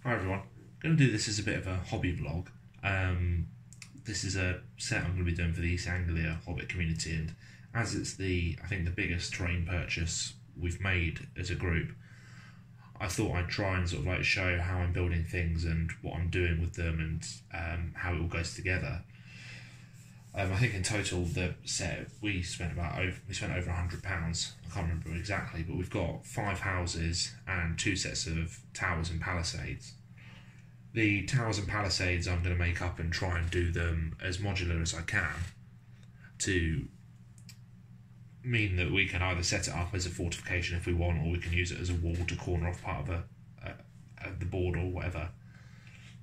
Hi everyone, I'm going to do this as a bit of a hobby vlog. This is a set I'm going to be doing for the East Anglia Hobbit community, and as it's I think the biggest terrain purchase we've made as a group, I thought I'd try and sort of like show how I'm building things and what I'm doing with them and how it all goes together. I think in total the set we spent over £100. I can't remember exactly, but we've got 5 houses and 2 sets of towers and palisades. The towers and palisades I'm going to make up and try and do them as modular as I can to mean that we can either set it up as a fortification if we want, or we can use it as a wall to corner off part of the board or whatever.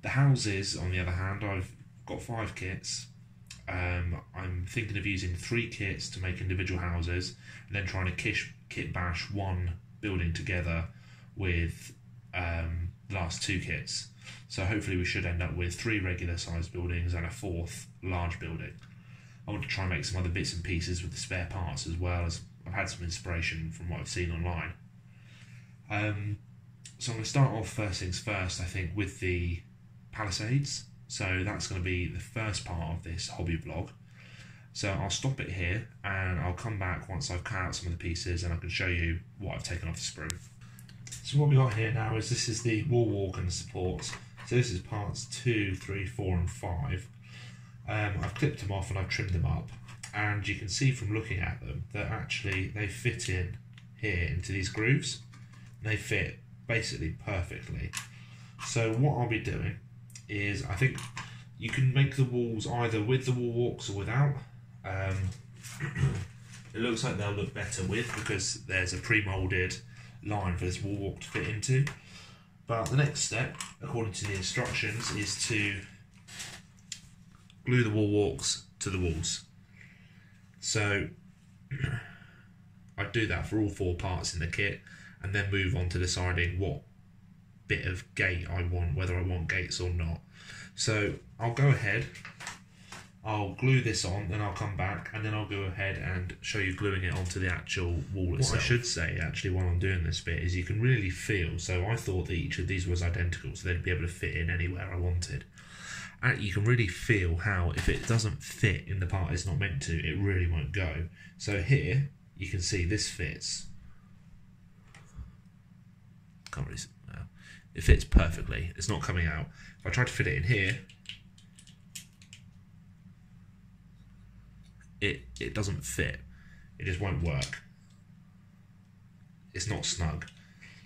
The houses, on the other hand, I've got 5 kits. I'm thinking of using 3 kits to make individual houses, and then trying to kit bash one building together with the last 2 kits. So hopefully we should end up with 3 regular sized buildings and a 4th large building. I want to try and make some other bits and pieces with the spare parts as well, as I've had some inspiration from what I've seen online. So I'm going to start off first things first, I think, with the Palisades. So that's going to be the first part of this hobby vlog. So I'll stop it here and I'll come back once I've cut out some of the pieces and I can show you what I've taken off the sprue. So what we got here now is this is the wall walk and the supports. So this is parts 2, 3, 4 and 5. I've clipped them off and I've trimmed them up, and you can see from looking at them that actually they fit in here into these grooves. They fit basically perfectly. So what I'll be doing is, I think you can make the walls either with the wall walks or without. It looks like they'll look better with, because there's a pre-moulded line for this wall walk to fit into. But the next step, according to the instructions, is to glue the wall walks to the walls. So I'd do that for all 4 parts in the kit, and then move on to deciding what bit of gate I want, whether I want gates or not. So I'll go ahead, I'll glue this on, then I'll come back, and then I'll go ahead and show you gluing it onto the actual wall itself. What I should say actually while I'm doing this bit is you can really feel, so I thought that each of these was identical, so they'd be able to fit in anywhere I wanted. And you can really feel how if it doesn't fit in the part it's not meant to, it really won't go. So here you can see this fits. Can't really see. No. It fits perfectly. It's not coming out. If I try to fit it in here, it doesn't fit. It just won't work. It's not snug.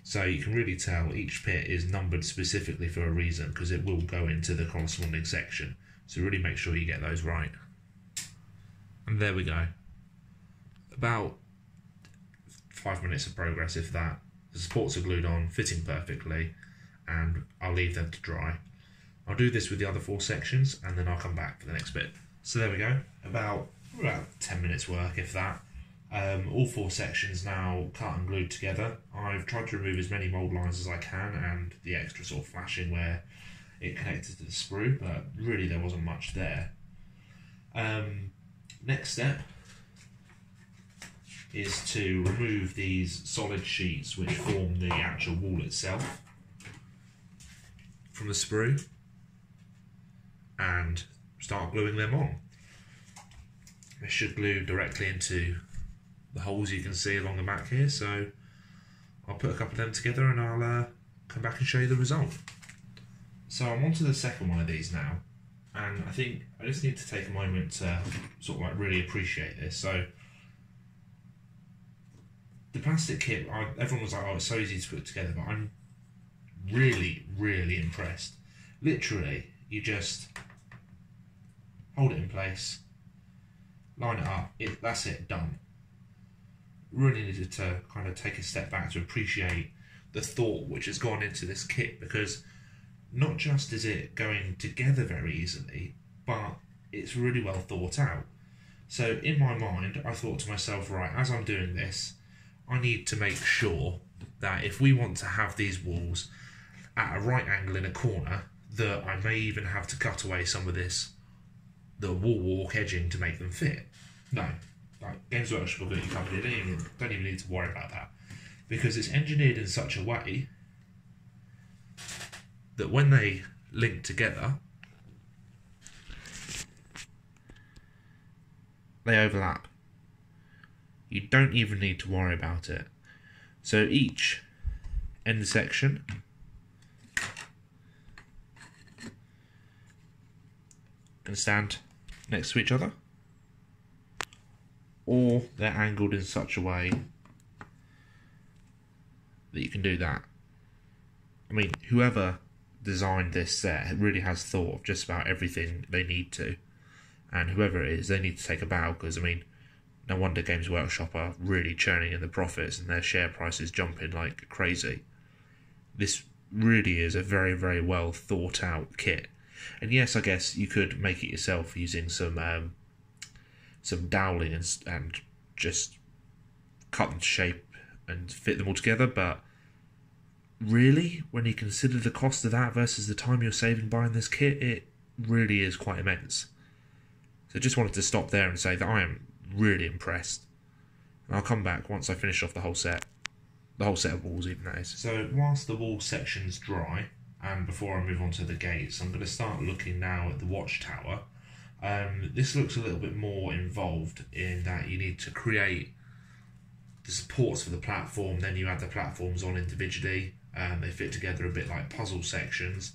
So you can really tell each pit is numbered specifically for a reason, because it will go into the corresponding section. So really make sure you get those right. And there we go. About 5 minutes of progress, if that. The supports are glued on, fitting perfectly, and I'll leave them to dry. I'll do this with the other 4 sections, and then I'll come back for the next bit. So there we go. About 10 minutes work, if that. All 4 sections now cut and glued together. I've tried to remove as many mould lines as I can and the extra sort of flashing where it connected to the sprue, but really there wasn't much there. Next step is to remove these solid sheets which form the actual wall itself from the sprue and start gluing them on. They should glue directly into the holes you can see along the back here, so I'll put a couple of them together and I'll come back and show you the result. So I'm on to the second one of these now, and I think I just need to take a moment to sort of like really appreciate this. So the plastic kit, everyone was like, oh, it's so easy to put together, but I'm really, really impressed. Literally, you just hold it in place, line it up, that's it, done. Really needed to kind of take a step back to appreciate the thought which has gone into this kit, because not just is it going together very easily, but it's really well thought out. So in my mind, I thought to myself, right, as I'm doing this, I need to make sure that if we want to have these walls at a right angle in a corner, that I may even have to cut away some of the wall walk edging to make them fit. No. Like, Games Workshop will get you covered. You don't even need to worry about that, because it's engineered in such a way that when they link together, they overlap. You don't even need to worry about it. So each end section can stand next to each other, or they're angled in such a way that you can do that. I mean, whoever designed this set really has thought of just about everything they need to, and whoever it is, they need to take a bow, because I mean, no wonder Games Workshop are really churning in the profits and their share price is jumping like crazy. This really is a very, very well thought out kit. And yes, I guess you could make it yourself using some doweling and just cut them to shape and fit them all together, but really, when you consider the cost of that versus the time you're saving buying this kit, it really is quite immense. So just wanted to stop there and say that I am really impressed. And I'll come back once I finish off the whole set of walls even, that is. So whilst the wall section's dry, and before I move on to the gates, I'm going to start looking now at the watchtower. This looks a little bit more involved in that you need to create the supports for the platform, then you add the platforms on individually. They fit together a bit like puzzle sections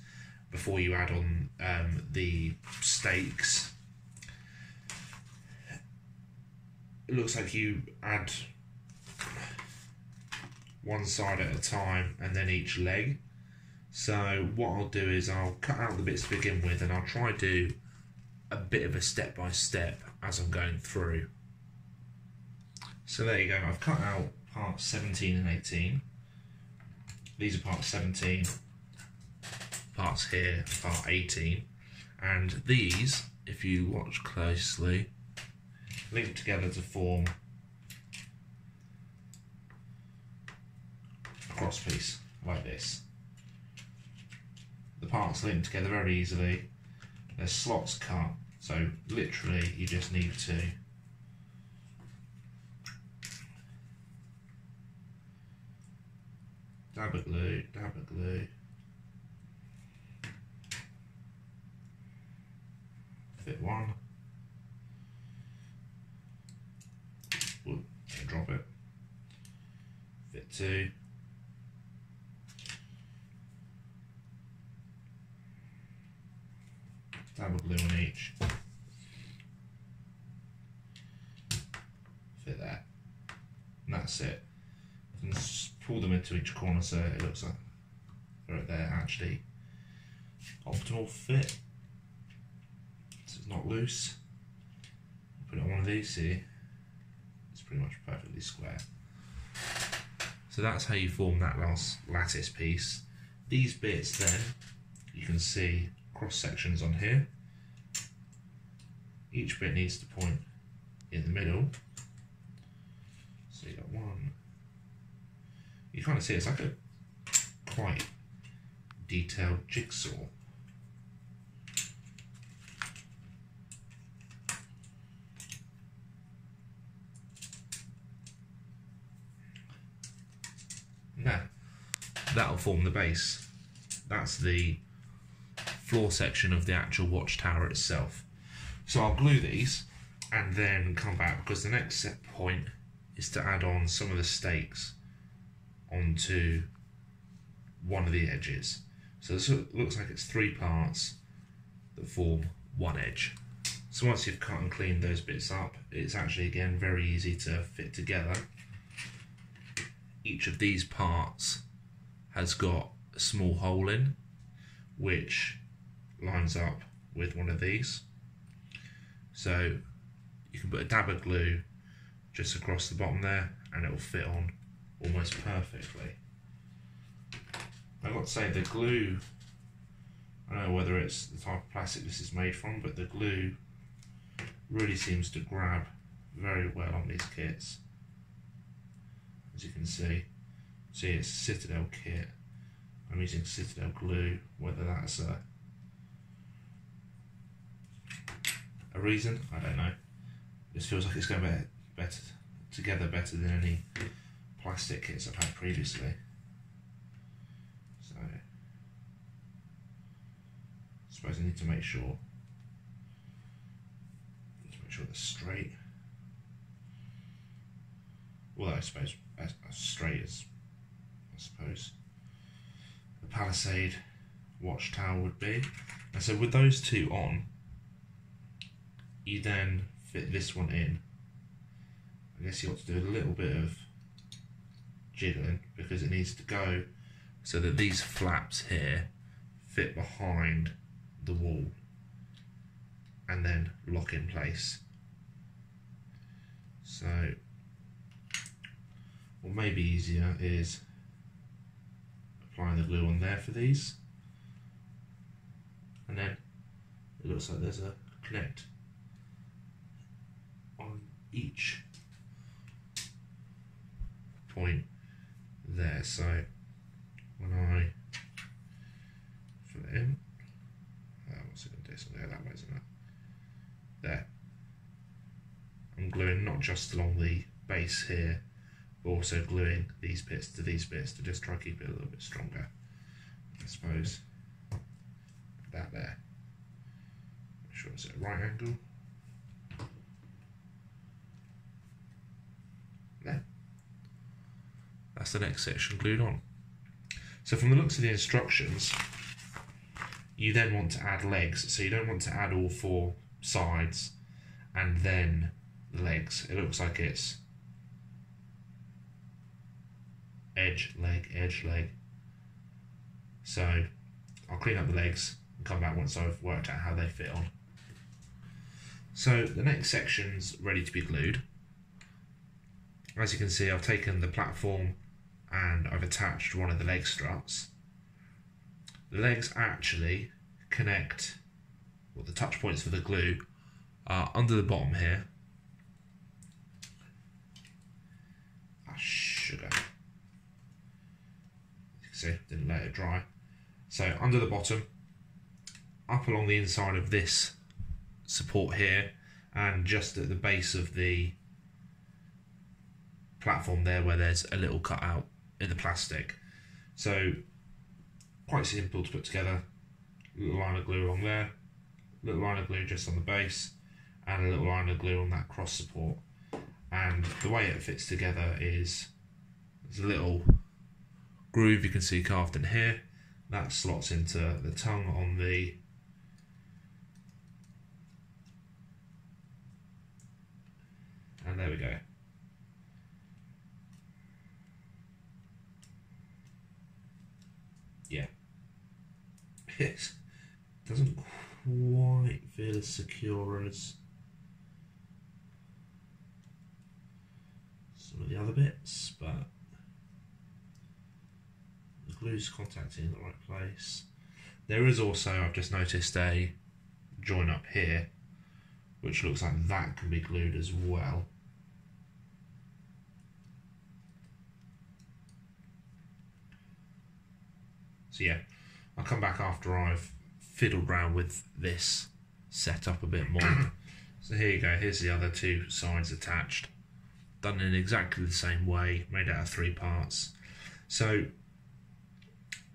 before you add on the stakes. It looks like you add one side at a time and then each leg. So what I'll do is I'll cut out the bits to begin with, and I'll try to do a bit of a step by step as I'm going through. So there you go, I've cut out parts 17 and 18. These are part 17, parts here, part 18. And these, if you watch closely, link together to form a cross piece like this. The parts link together very easily. There's slots cut, so literally you just need to dab of glue, fit one, whoop, don't drop it, fit two, dab of glue on each, fit that, and that's it. And pull them into each corner so it looks like right there actually optimal fit, so it's not loose. Put it on one of these, see, it's pretty much perfectly square. So that's how you form that last lattice piece. These bits then, you can see cross sections on here. Each bit needs to point in the middle. So you got one. You kind of see it's like a quite detailed jigsaw. Now, that'll form the base. That's the floor section of the actual watchtower itself. So I'll glue these and then come back, because the next set point is to add on some of the stakes onto one of the edges. So this looks like it's three parts that form one edge. So once you've cut and cleaned those bits up, it's actually again very easy to fit together. Each of these parts has got a small hole in, which lines up with one of these. So you can put a dab of glue just across the bottom there and it will fit on almost perfectly. I've got to say, the glue, I don't know whether it's the type of plastic this is made from, but the glue really seems to grab very well on these kits. As you can see it's Citadel kit. I'm using Citadel glue, whether that's a reason, I don't know. This feels like it's going better together better than any plastic kits I've had previously. So suppose I need to make sure they're straight. Well, I suppose as straight as the Palisade Watchtower would be. And so with those two on, you then fit this one in. I guess you ought to do a little bit of jiggling because it needs to go so that these flaps here fit behind the wall and then lock in place. So what may be easier is applying the glue on there for these, and then it looks like there's a connect on each point there. So when I fill it in, what's it going to do? Something that way, isn't it? There. I'm gluing not just along the base here, but also gluing these bits to just try to keep it a little bit stronger. I suppose that there. Make sure it's at a right angle. There. That's the next section glued on. So from the looks of the instructions, you then want to add legs. So you don't want to add all four sides and then the legs. It looks like it's edge, leg. So I'll clean up the legs and come back once I've worked out how they fit on. So the next section's ready to be glued. As you can see, I've taken the platform and I've attached one of the leg struts. The legs actually connect, well, the touch points for the glue are under the bottom here. Sugar. You can see, didn't let it dry. So under the bottom, up along the inside of this support here, and just at the base of the platform there where there's a little cutout in the plastic. So quite simple to put together. Little line of glue along there, little line of glue just on the base, and a little line of glue on that cross support. And the way it fits together is there's a little groove you can see carved in here that slots into the tongue on the and there we go. Yeah, it doesn't quite feel as secure as some of the other bits, but the glue's contacting in the right place. There is also, I've just noticed, a join up here which looks like that can be glued as well. So yeah, I'll come back after I've fiddled around with this setup a bit more. So here you go, here's the other two sides attached. Done in exactly the same way, made out of 3 parts. So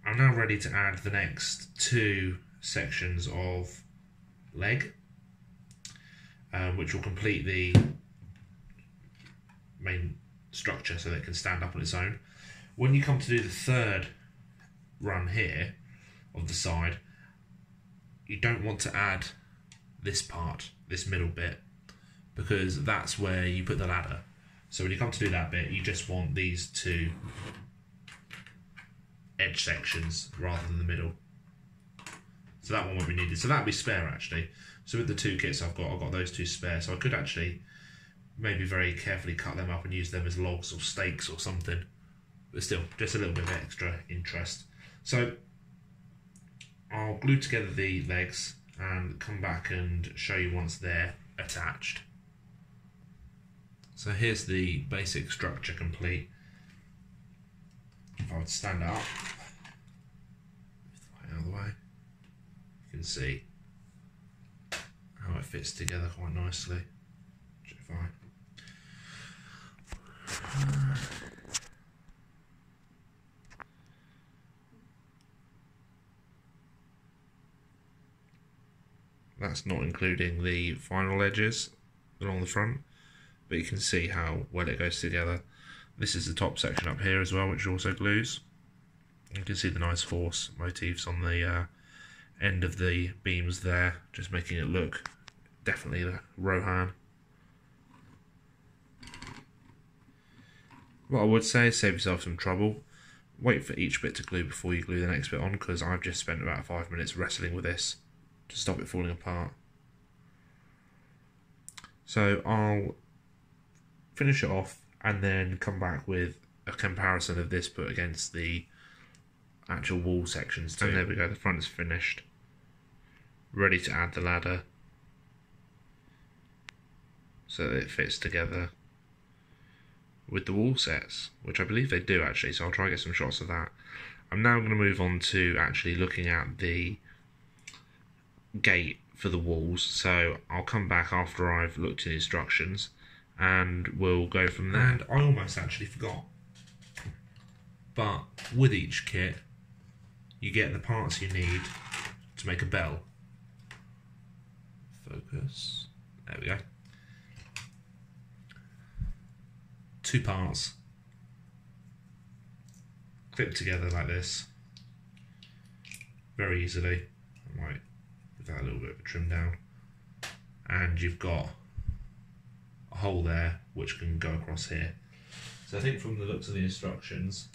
I'm now ready to add the next 2 sections of leg, which will complete the main structure so that it can stand up on its own. When you come to do the 3rd run here of the side, you don't want to add this part, this middle bit, because that's where you put the ladder. So when you come to do that bit, you just want these 2 edge sections rather than the middle. So that one won't be needed. So that'll be spare actually. So with the 2 kits I've got those 2 spare. So I could actually maybe very carefully cut them up and use them as logs or stakes or something. But still, just a little bit of extra interest. So I'll glue together the legs and come back and show you once they're attached. So here's the basic structure complete. If I would stand it up, out of the way, you can see how it fits together quite nicely. If I That's not including the final edges along the front, but you can see how well it goes together. This is the top section up here as well, which also glues. You can see the nice horse motifs on the end of the beams there, just making it look definitely the Rohan. What I would say is save yourself some trouble. Wait for each bit to glue before you glue the next bit on, because I've just spent about 5 minutes wrestling with this to stop it falling apart. So I'll finish it off and then come back with a comparison of this put against the actual wall sections too. And there we go, the front is finished. Ready to add the ladder so that it fits together with the wall sets, which I believe they do actually, so I'll try and get some shots of that. I'm now going to move on to actually looking at the gate for the walls, so I'll come back after I've looked at the instructions and we'll go from there. And I almost actually forgot, but with each kit you get the parts you need to make a bell. Focus, there we go. 2 parts clip together like this very easily. I might give that a little bit of a trim down, and you've got a hole there which can go across here. So I think from the looks of the instructions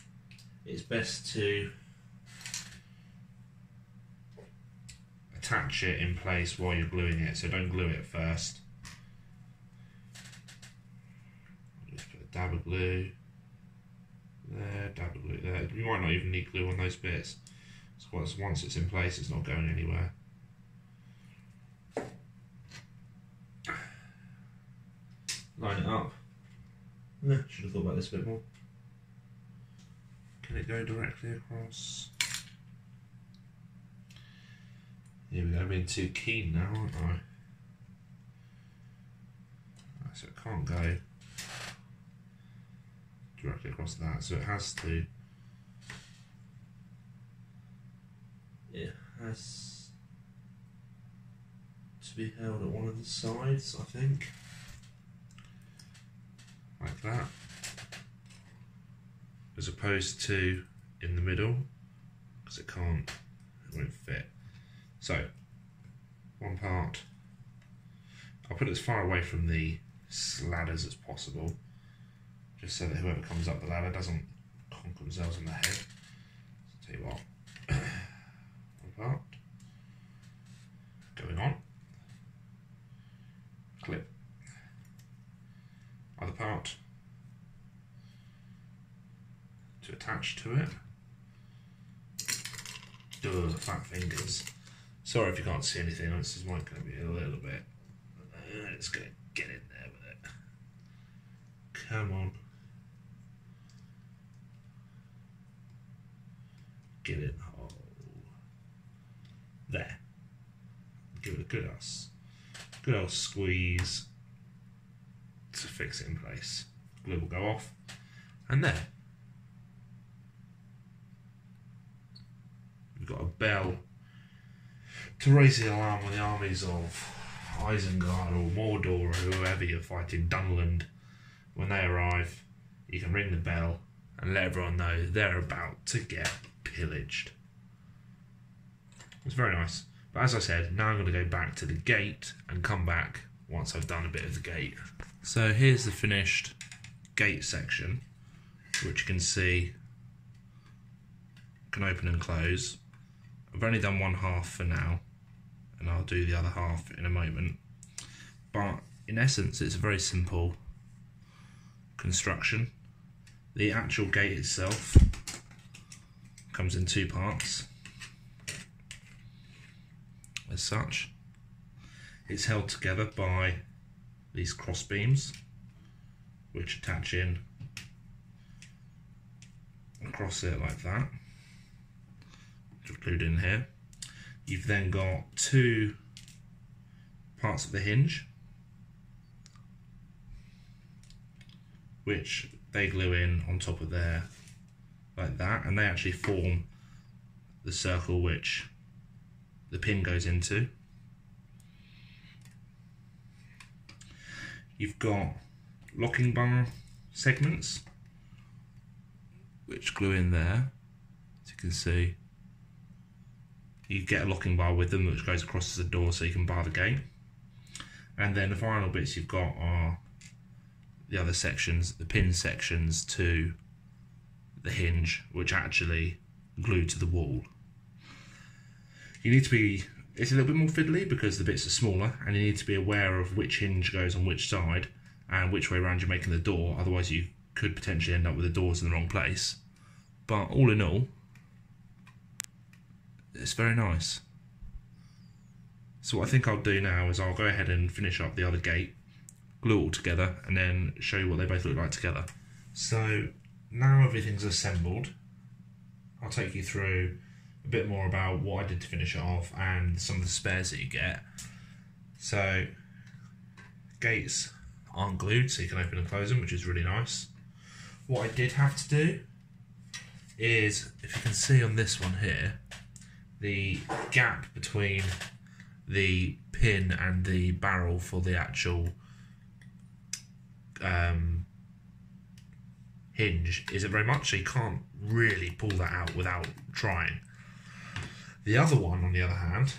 it's best to attach it in place while you're gluing it, so don't glue it first. Just put a dab of glue there, dab of glue there. You might not even need glue on those bits, so once it's in place it's not going anywhere. Line it up. Should have thought about this a bit more. Can it go directly across? Here we go, I'm being too keen now, aren't I? So it can't go directly across that, so it has to. It has to be held at one of the sides, I think. Like that. As opposed to in the middle, because it won't fit. So, one part, I'll put it as far away from the ladders as possible, just so that whoever comes up the ladder doesn't conk themselves in the head. So I'll tell you what, one part, going on, clip, other part, to attach to it. Duh, fat fingers. Sorry if you can't see anything, this is going to be a little bit. It's going to get in there with it. Come on. Get it. Oh. There. Give it a good old squeeze to fix it in place. Glue will go off. And there. We've got a bell to raise the alarm when the armies of Isengard or Mordor or whoever you're fighting, Dunland, when they arrive, you can ring the bell and let everyone know they're about to get pillaged. It's very nice. But as I said, now I'm going to go back to the gate and come back once I've done a bit of the gate. So here's the finished gate section, which you can see can open and close. I've only done one half for now, and I'll do the other half in a moment. But in essence, it's a very simple construction. The actual gate itself comes in 2 parts, as such. It's held together by these cross beams, which attach in across it like that, glued in here. You've then got 2 parts of the hinge, which they glue in on top of there like that, and they actually form the circle which the pin goes into. you've got locking bar segments which glue in there, as you can see. You get a locking bar with them which goes across the door so you can bar the gate. And then the final bits you've got are the other sections, the pin sections to the hinge, which actually glue to the wall. You need to be, it's a little bit more fiddly because the bits are smaller, and you need to be aware of which hinge goes on which side and which way around you're making the door, otherwise you could potentially end up with the doors in the wrong place. But all in all, it's very nice. So what I think I'll do now is I'll go ahead and finish up the other gate, glue it all together, and then show you what they both look like together. So now everything's assembled, I'll take you through a bit more about what I did to finish it off and some of the spares that you get. So gates aren't glued, so you can open and close them, which is really nice. What I did have to do is, if you can see on this one here, the gap between the pin and the barrel for the actual hinge isn't very much, so you can't really pull that out without trying. The other one, on the other hand,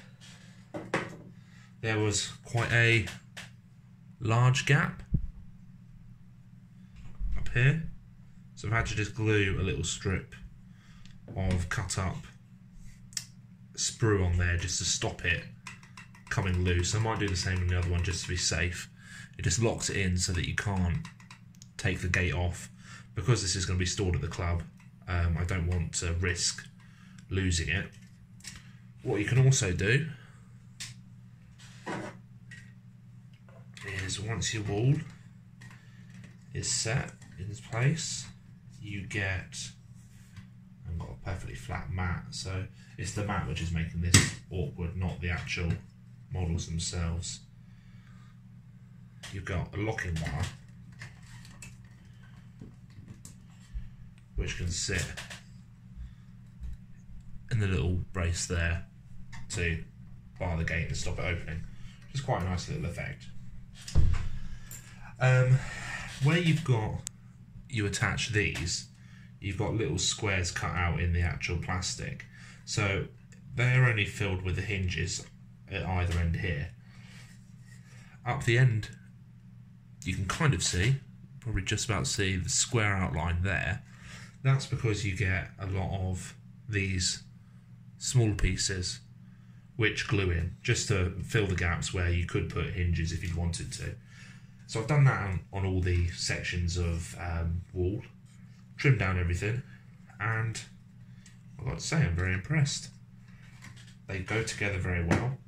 there was quite a large gap up here, so I've had to just glue a little strip of cut up sprue on there just to stop it coming loose. I might do the same on the other one just to be safe. It just locks it in so that you can't take the gate off. Because this is going to be stored at the club, I don't want to risk losing it. What you can also do is, once your wall is set in its place, you get, I've got a perfectly flat mat, so it's the mat which is making this awkward, not the actual models themselves. You've got a locking bar which can sit in the little brace there to bar the gate and stop it opening, which is quite a nice little effect. Where you attach these, you've got little squares cut out in the actual plastic, so they're only filled with the hinges at either end here. Up the end you can kind of see, probably just about see the square outline there. That's because you get a lot of these small pieces which glue in, just to fill the gaps where you could put hinges if you wanted to. So I've done that on all the sections of wall, trimmed down everything, and I've got to say I'm very impressed. They go together very well.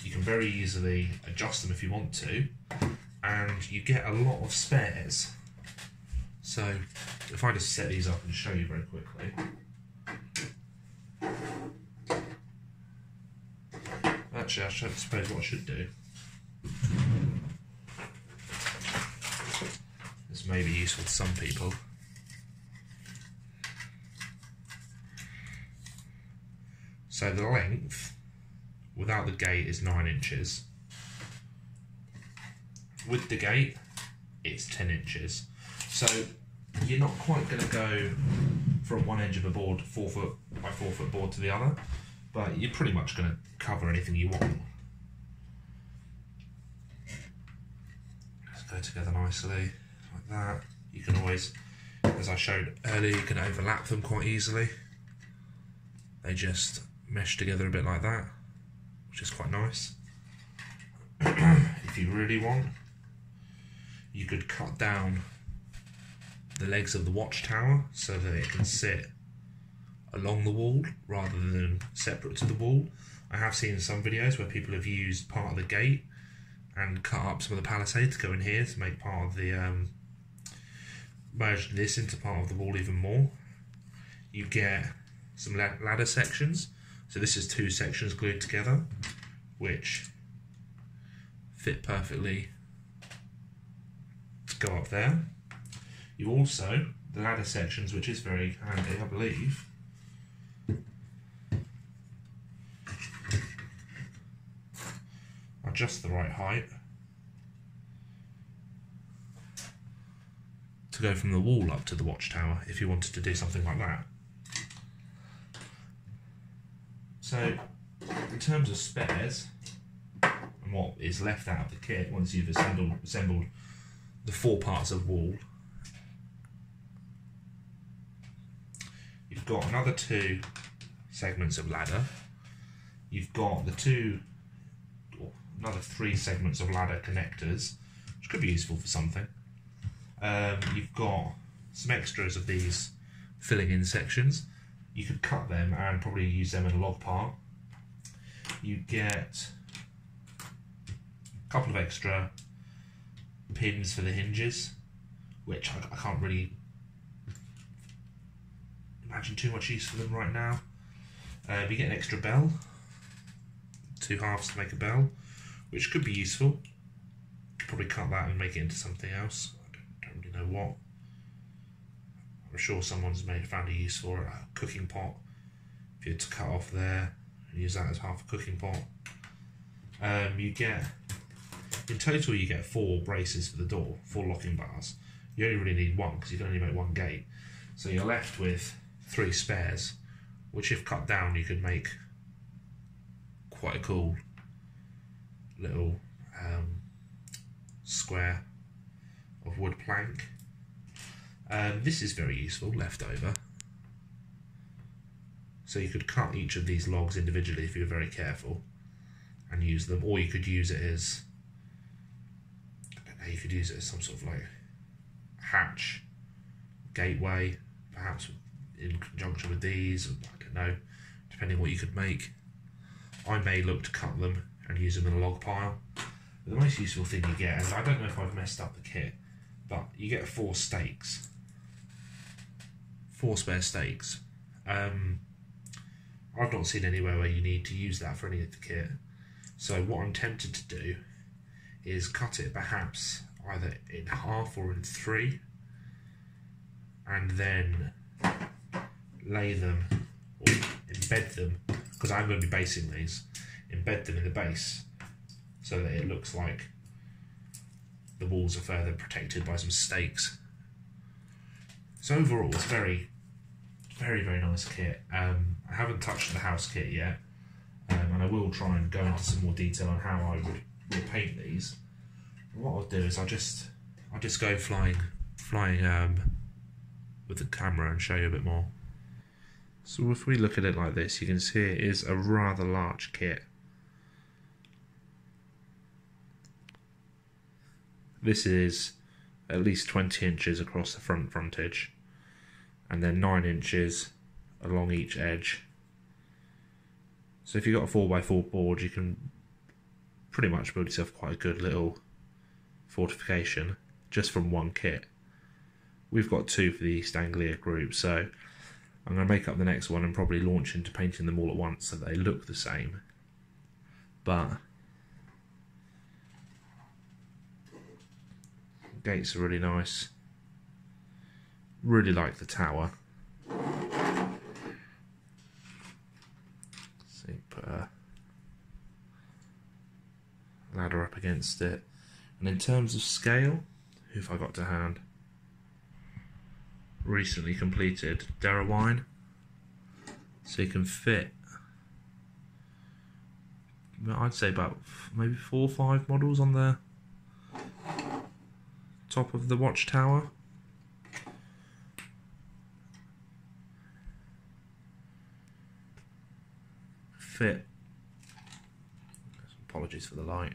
You can very easily adjust them if you want to, and you get a lot of spares. So if I just set these up and show you very quickly. Actually, I suppose what I should do, this may be useful to some people. So the length without the gate is 9 inches. With the gate, it's 10 inches. So you're not quite going to go from one edge of a board, 4 foot by 4 foot board, to the other, but you're pretty much going to cover anything you want. Just go together nicely, like that. You can always, as I showed earlier, you can overlap them quite easily. They just mesh together a bit like that, which is quite nice. If you really want, you could cut down the legs of the watchtower so that it can sit along the wall rather than separate to the wall. I have seen some videos where people have used part of the gate and cut up some of the palisade to go in here to make part of the merge this into part of the wall even more. You get some ladder sections, so this is 2 sections glued together which fit perfectly to go up there. You also, the ladder sections, which is very handy, I believe, are just the right height to go from the wall up to the watchtower if you wanted to do something like that. So, in terms of spares, and what is left out of the kit once you've assembled the 4 parts of wall, you've got another 2 segments of ladder, you've got another 3 segments of ladder connectors, which could be useful for something. You've got some extras of these filling in sections. You could cut them and probably use them in a log part. You get a couple of extra pins for the hinges, which I can't really imagine too much use for them right now. You get an extra bell, 2 halves to make a bell, which could be useful. You could probably cut that and make it into something else. I don't really know what. I'm sure someone's found a use for it. A cooking pot. If you had to cut off there and use that as half a cooking pot. In total you get 4 braces for the door, 4 locking bars. You only really need 1 because you can only make 1 gate. So you're left with 3 spares, which if cut down you could make quite a cool little square of wood plank. This is very useful, leftover. So you could cut each of these logs individually if you were very careful and use them, or you could use it as, I don't know, you could use it as some sort of like hatch, gateway, perhaps in conjunction with these, or I don't know, depending what you could make. I may look to cut them and use them in a log pile. But the most useful thing you get, and I don't know if I've messed up the kit, but you get 4 stakes. 4 spare stakes. I've not seen anywhere where you need to use that for any of the kit. So what I'm tempted to do is cut it perhaps either in half or in 3, and then lay them or embed them, because I'm going to be basing these, embed them in the base so that it looks like the walls are further protected by some stakes. So overall it's very, very nice kit. I haven't touched the house kit yet, and I will try and go into some more detail on how I would paint these. And what I'll do is I'll just go flying with the camera and show you a bit more. So if we look at it like this, you can see it is a rather large kit. This is at least 20 inches across the front frontage, and then 9 inches along each edge. So if you've got a 4x4 board, you can pretty much build yourself quite a good little fortification just from 1 kit. We've got 2 for the East Anglia group, so I'm going to make up the next one and probably launch into painting them all at once so they look the same. But gates are really nice. Really like the tower. So you put a ladder up against it. And in terms of scale, who have I got to hand? Recently completed Derrywine. So you can fit, I'd say about maybe 4 or 5 models on the top of the watchtower. Fit, apologies for the light,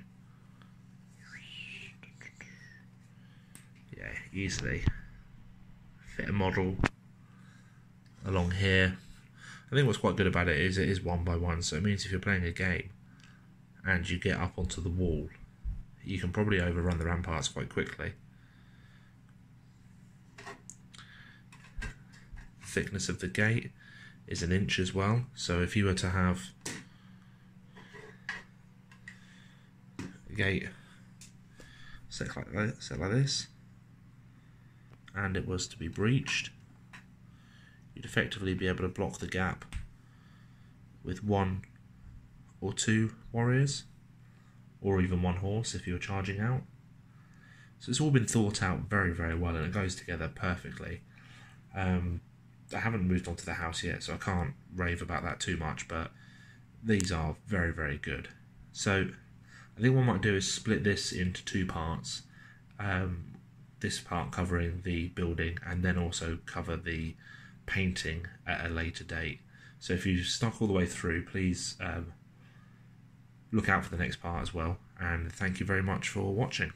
yeah, easily fit a model along here. I think what's quite good about it is 1x1, so it means if you're playing a game and you get up onto the wall, you can probably overrun the ramparts quite quickly. Thickness of the gate is 1 inch as well, so if you were to have a gate set like this, and it was to be breached, you'd effectively be able to block the gap with 1 or 2 warriors, or even 1 horse if you were charging out. So it's all been thought out very, very well, and it goes together perfectly. I haven't moved on to the house yet, so I can't rave about that too much, but these are very, very good. So I think what I might do is split this into two parts. This part covering the building, and then also cover the painting at a later date. So if you stuck all the way through, please look out for the next part as well, and thank you very much for watching.